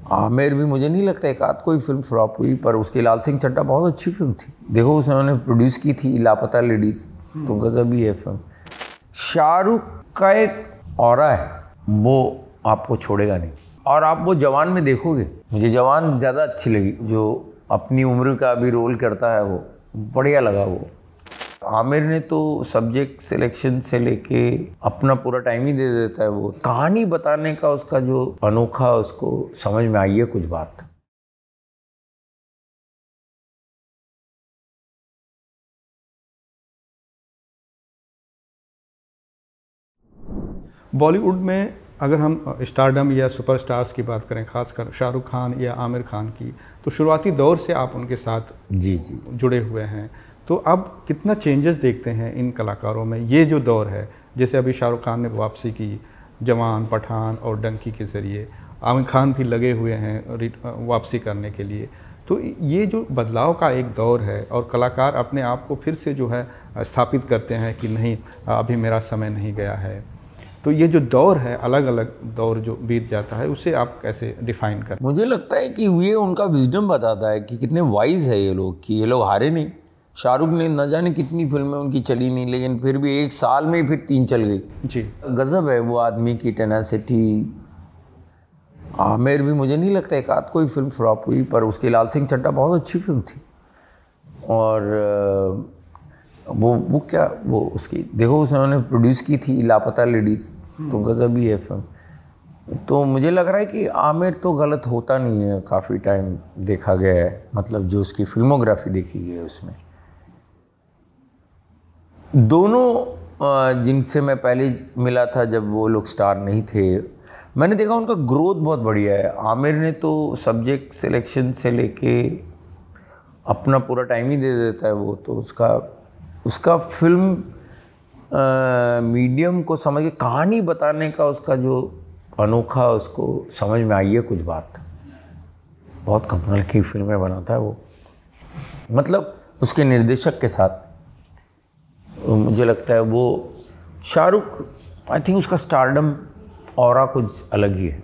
आमिर भी मुझे नहीं लगता एक आध कोई फिल्म फ्लॉप हुई, पर उसकी लाल सिंह चड्ढा बहुत अच्छी फिल्म थी। देखो उसने प्रोड्यूस की थी लापता लेडीज, तो गजब ही है फिल्म। शाहरुख का एक ऑरा है, वो आपको छोड़ेगा नहीं। और आप वो जवान में देखोगे, मुझे जवान ज़्यादा अच्छी लगी, जो अपनी उम्र का भी रोल करता है, वो बढ़िया लगा। वो आमिर ने तो सब्जेक्ट सिलेक्शन से लेके अपना पूरा टाइम ही दे देता है। वो कहानी बताने का उसका जो अनोखा, उसको समझ में आई है कुछ बात। बॉलीवुड में अगर हम स्टारडम या सुपरस्टार्स की बात करें, खासकर शाहरुख खान या आमिर खान की, तो शुरुआती दौर से आप उनके साथ जी जुड़े हुए हैं, तो अब कितना चेंजेस देखते हैं इन कलाकारों में? ये जो दौर है, जैसे अभी शाहरुख खान ने वापसी की जवान, पठान और डंकी के ज़रिए, आमिर खान भी लगे हुए हैं वापसी करने के लिए, तो ये जो बदलाव का एक दौर है और कलाकार अपने आप को फिर से जो है स्थापित करते हैं कि नहीं, अभी मेरा समय नहीं गया है, तो ये जो दौर है, अलग अलग दौर जो बीत जाता है, उसे आप कैसे डिफाइन करें? मुझे लगता है कि ये उनका विजडम बताता है कि कितने वाइज है ये लोग, कि ये लोग हारे नहीं। शाहरुख ने न जाने कितनी फिल्में उनकी चली नहीं, लेकिन फिर भी एक साल में ही फिर 3 चल गई। जी, गजब है वो आदमी की टेनासिटी। आमिर भी मुझे नहीं लगता एक आध कोई फिल्म फ्लॉप हुई, पर उसकी लाल सिंह चड्ढा बहुत अच्छी फिल्म थी। और वो क्या, वो उसकी देखो उसने प्रोड्यूस की थी लापता लेडीज, तो गजब ही है फिल्म। तो मुझे लग रहा है कि आमिर तो गलत होता नहीं है, काफ़ी टाइम देखा गया है, मतलब जो उसकी फिल्मोग्राफी देखी गई है उसमें। दोनों जिनसे मैं पहले मिला था जब वो लोग स्टार नहीं थे, मैंने देखा उनका ग्रोथ बहुत बढ़िया है। आमिर ने तो सब्जेक्ट सिलेक्शन से लेके अपना पूरा टाइम ही दे देता है। वो तो उसका फिल्म मीडियम को समझ के कहानी बताने का उसका जो अनोखा, उसको समझ में आई है कुछ बात। बहुत कमाल की फिल्में बनाता है वो, मतलब उसके निर्देशक के साथ। मुझे लगता है वो शाहरुख, आई थिंक उसका स्टारडम ऑरा कुछ अलग ही है।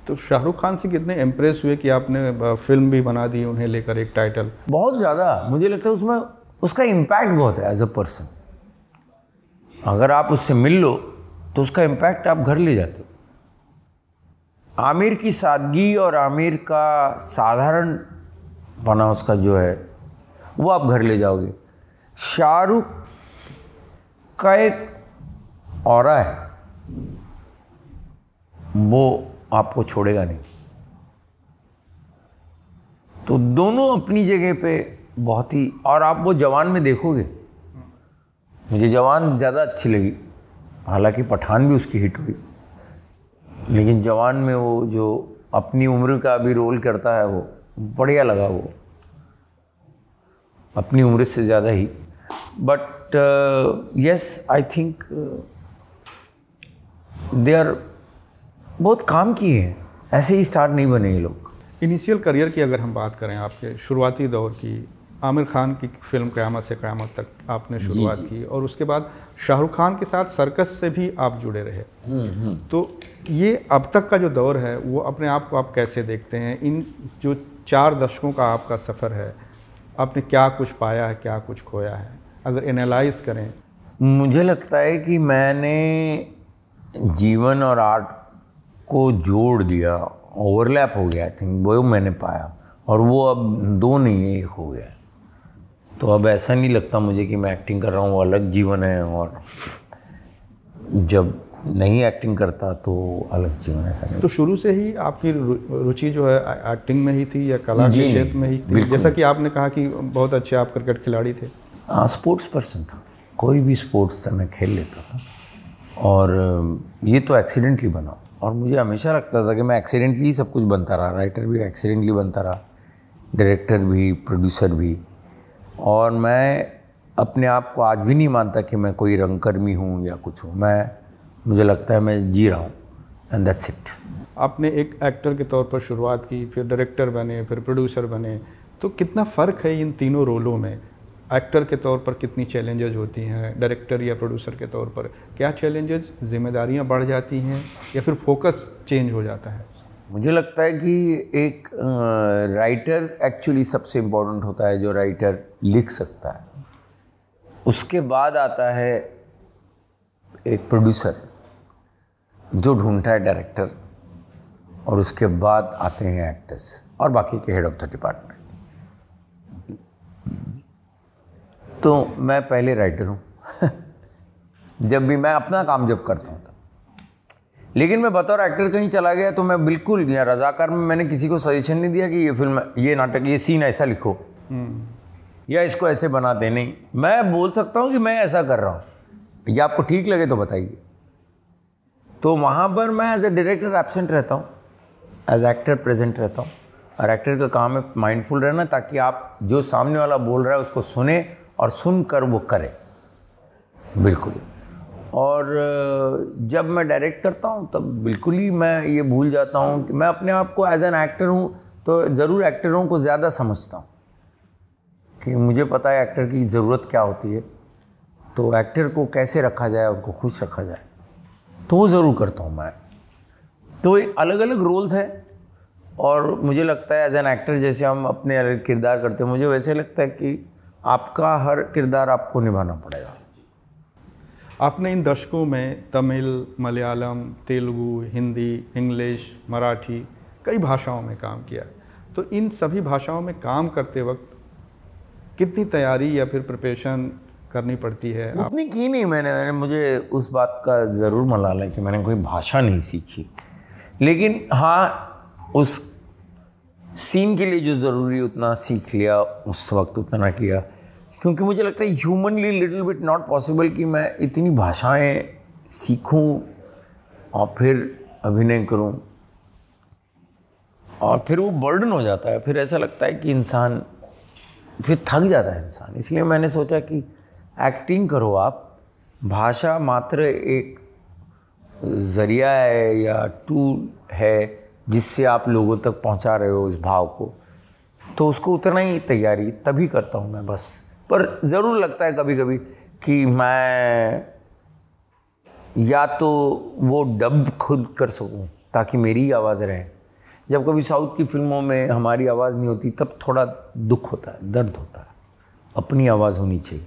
तो शाहरुख खान से कितने इम्प्रेस हुए कि आपने फिल्म भी बना दी उन्हें लेकर एक टाइटल? बहुत ज़्यादा। मुझे लगता है उसमें उसका इम्पैक्ट बहुत है एज अ पर्सन। अगर आप उससे मिल लो तो उसका इम्पैक्ट आप घर ले जाते हो। आमिर की सादगी और आमिर का साधारण बना उसका जो है, वो आप घर ले जाओगे। शाहरुख का एक ऑरा है, वो आपको छोड़ेगा नहीं। तो दोनों अपनी जगह पे बहुत ही, और आप वो जवान में देखोगे, मुझे जवान ज़्यादा अच्छी लगी, हालांकि पठान भी उसकी हिट हुई, लेकिन जवान में वो जो अपनी उम्र का भी रोल करता है, वो बढ़िया लगा। वो अपनी उम्र से ज़्यादा ही, but yes I think they are बहुत काम किए हैं, ऐसे ही स्टार नहीं बने ये लोग। इनिशियल करियर की अगर हम बात करें, आपके शुरुआती दौर की, आमिर खान की फिल्म क़यामत से क़यामत तक आपने शुरुआत की, और उसके बाद शाहरुख खान के साथ सर्कस से भी आप जुड़े रहे। तो ये अब तक का जो दौर है, वो अपने आप को आप कैसे देखते हैं? इन जो 4 दशकों का आपका सफ़र है, आपने क्या कुछ पाया है, क्या कुछ खोया है, अगर एनालाइज करें? मुझे लगता है कि मैंने जीवन और आर्ट को जोड़ दिया, ओवरलैप हो गया, आई थिंक वो मैंने पाया, और वो अब 2 नहीं है, 1 हो गया। तो अब ऐसा नहीं लगता मुझे कि मैं एक्टिंग कर रहा हूँ, वो अलग जीवन है, और जब नहीं एक्टिंग करता तो अलग जीवन है। ऐसा नहीं। तो शुरू से ही आपकी रुचि जो है एक्टिंग में ही थी या कला के क्षेत्र में ही थी? जैसा कि आपने कहा कि बहुत अच्छे आप क्रिकेट खिलाड़ी थे। हाँ, स्पोर्ट्स पर्सन था, कोई भी स्पोर्ट्स था मैं खेल लेता था, और ये तो एक्सीडेंटली बना। और मुझे हमेशा लगता था कि मैं एक्सीडेंटली सब कुछ बनता रहा, राइटर भी एक्सीडेंटली बनता रहा, डायरेक्टर भी, प्रोड्यूसर भी। और मैं अपने आप को आज भी नहीं मानता कि मैं कोई रंगकर्मी हूँ या कुछ हूँ। मुझे लगता है मैं जी रहा हूँ, एंड दैट्स इट। आपने एक एक्टर के तौर पर शुरुआत की, फिर डायरेक्टर बने, फिर प्रोड्यूसर बने, तो कितना फ़र्क है इन तीनों रोलों में? एक्टर के तौर पर कितनी चैलेंजेस होती हैं, डायरेक्टर या प्रोड्यूसर के तौर पर क्या चैलेंजेस, जिम्मेदारियां बढ़ जाती हैं, या फिर फोकस चेंज हो जाता है? मुझे लगता है कि एक राइटर एक्चुअली सबसे इम्पोर्टेंट होता है, जो राइटर लिख सकता है। उसके बाद आता है एक प्रोड्यूसर जो ढूंढता है डायरेक्टर, और उसके बाद आते हैं एक्टर्स और बाकी के हेड ऑफ द डिपार्टमेंट। तो मैं पहले राइटर हूँ जब भी मैं अपना काम जब करता हूँ तब। लेकिन मैं बतौर एक्टर कहीं चला गया तो मैं बिल्कुल, या रजाकार में मैंने किसी को सजेशन नहीं दिया कि ये फिल्म, ये नाटक, ये सीन ऐसा लिखो या इसको ऐसे बना दे। नहीं, मैं बोल सकता हूँ कि मैं ऐसा कर रहा हूँ, या आपको ठीक लगे तो बताइए। तो वहाँ पर मैं एज ए डायरेक्टर एब्सेंट रहता हूँ, एज एक्टर प्रेजेंट रहता हूँ। और एक्टर का काम है माइंडफुल रहना, ताकि आप जो सामने वाला बोल रहा है उसको सुने और सुनकर वो करे। बिल्कुल। और जब मैं डायरेक्ट करता हूँ तब बिल्कुल ही मैं ये भूल जाता हूँ कि मैं अपने आप को एज एन एक्टर हूँ, तो ज़रूर एक्टरों को ज़्यादा समझता हूँ कि मुझे पता है एक्टर की ज़रूरत क्या होती है, तो एक्टर को कैसे रखा जाए, उनको खुश रखा जाए, तो वो ज़रूर करता हूँ मैं। तो अलग अलग रोल्स हैं, और मुझे लगता है एज एन एक्टर जैसे हम अपने अलग किरदार करते हैं, मुझे वैसे लगता है कि आपका हर किरदार आपको निभाना पड़ेगा। आपने इन दशकों में तमिल, मलयालम, तेलुगु, हिंदी, इंग्लिश, मराठी, कई भाषाओं में काम किया। तो इन सभी भाषाओं में काम करते वक्त कितनी तैयारी या फिर प्रिपरेशन करनी पड़ती है? उतनी की नहीं मैंने मुझे उस बात का ज़रूर मलाल है कि मैंने कोई भाषा नहीं सीखी, लेकिन हाँ उस सीन के लिए जो ज़रूरी उतना सीख लिया, उस वक्त उतना किया, क्योंकि मुझे लगता है humanly little bit not possible कि मैं इतनी भाषाएं सीखूं और फिर अभिनय करूं, और फिर वो बर्डन हो जाता है। फिर ऐसा लगता है कि इंसान फिर थक जाता है इंसान। इसलिए मैंने सोचा कि एक्टिंग करो आप, भाषा मात्र एक ज़रिया है या टूल है जिससे आप लोगों तक पहुंचा रहे हो उस भाव को, तो उसको उतना ही तैयारी तभी करता हूं मैं बस। पर ज़रूर लगता है कभी कभी कि मैं या तो वो डब खुद कर सकूं ताकि मेरी आवाज़ रहे। जब कभी साउथ की फिल्मों में हमारी आवाज़ नहीं होती तब थोड़ा दुख होता है, दर्द होता है। अपनी आवाज़ होनी चाहिए।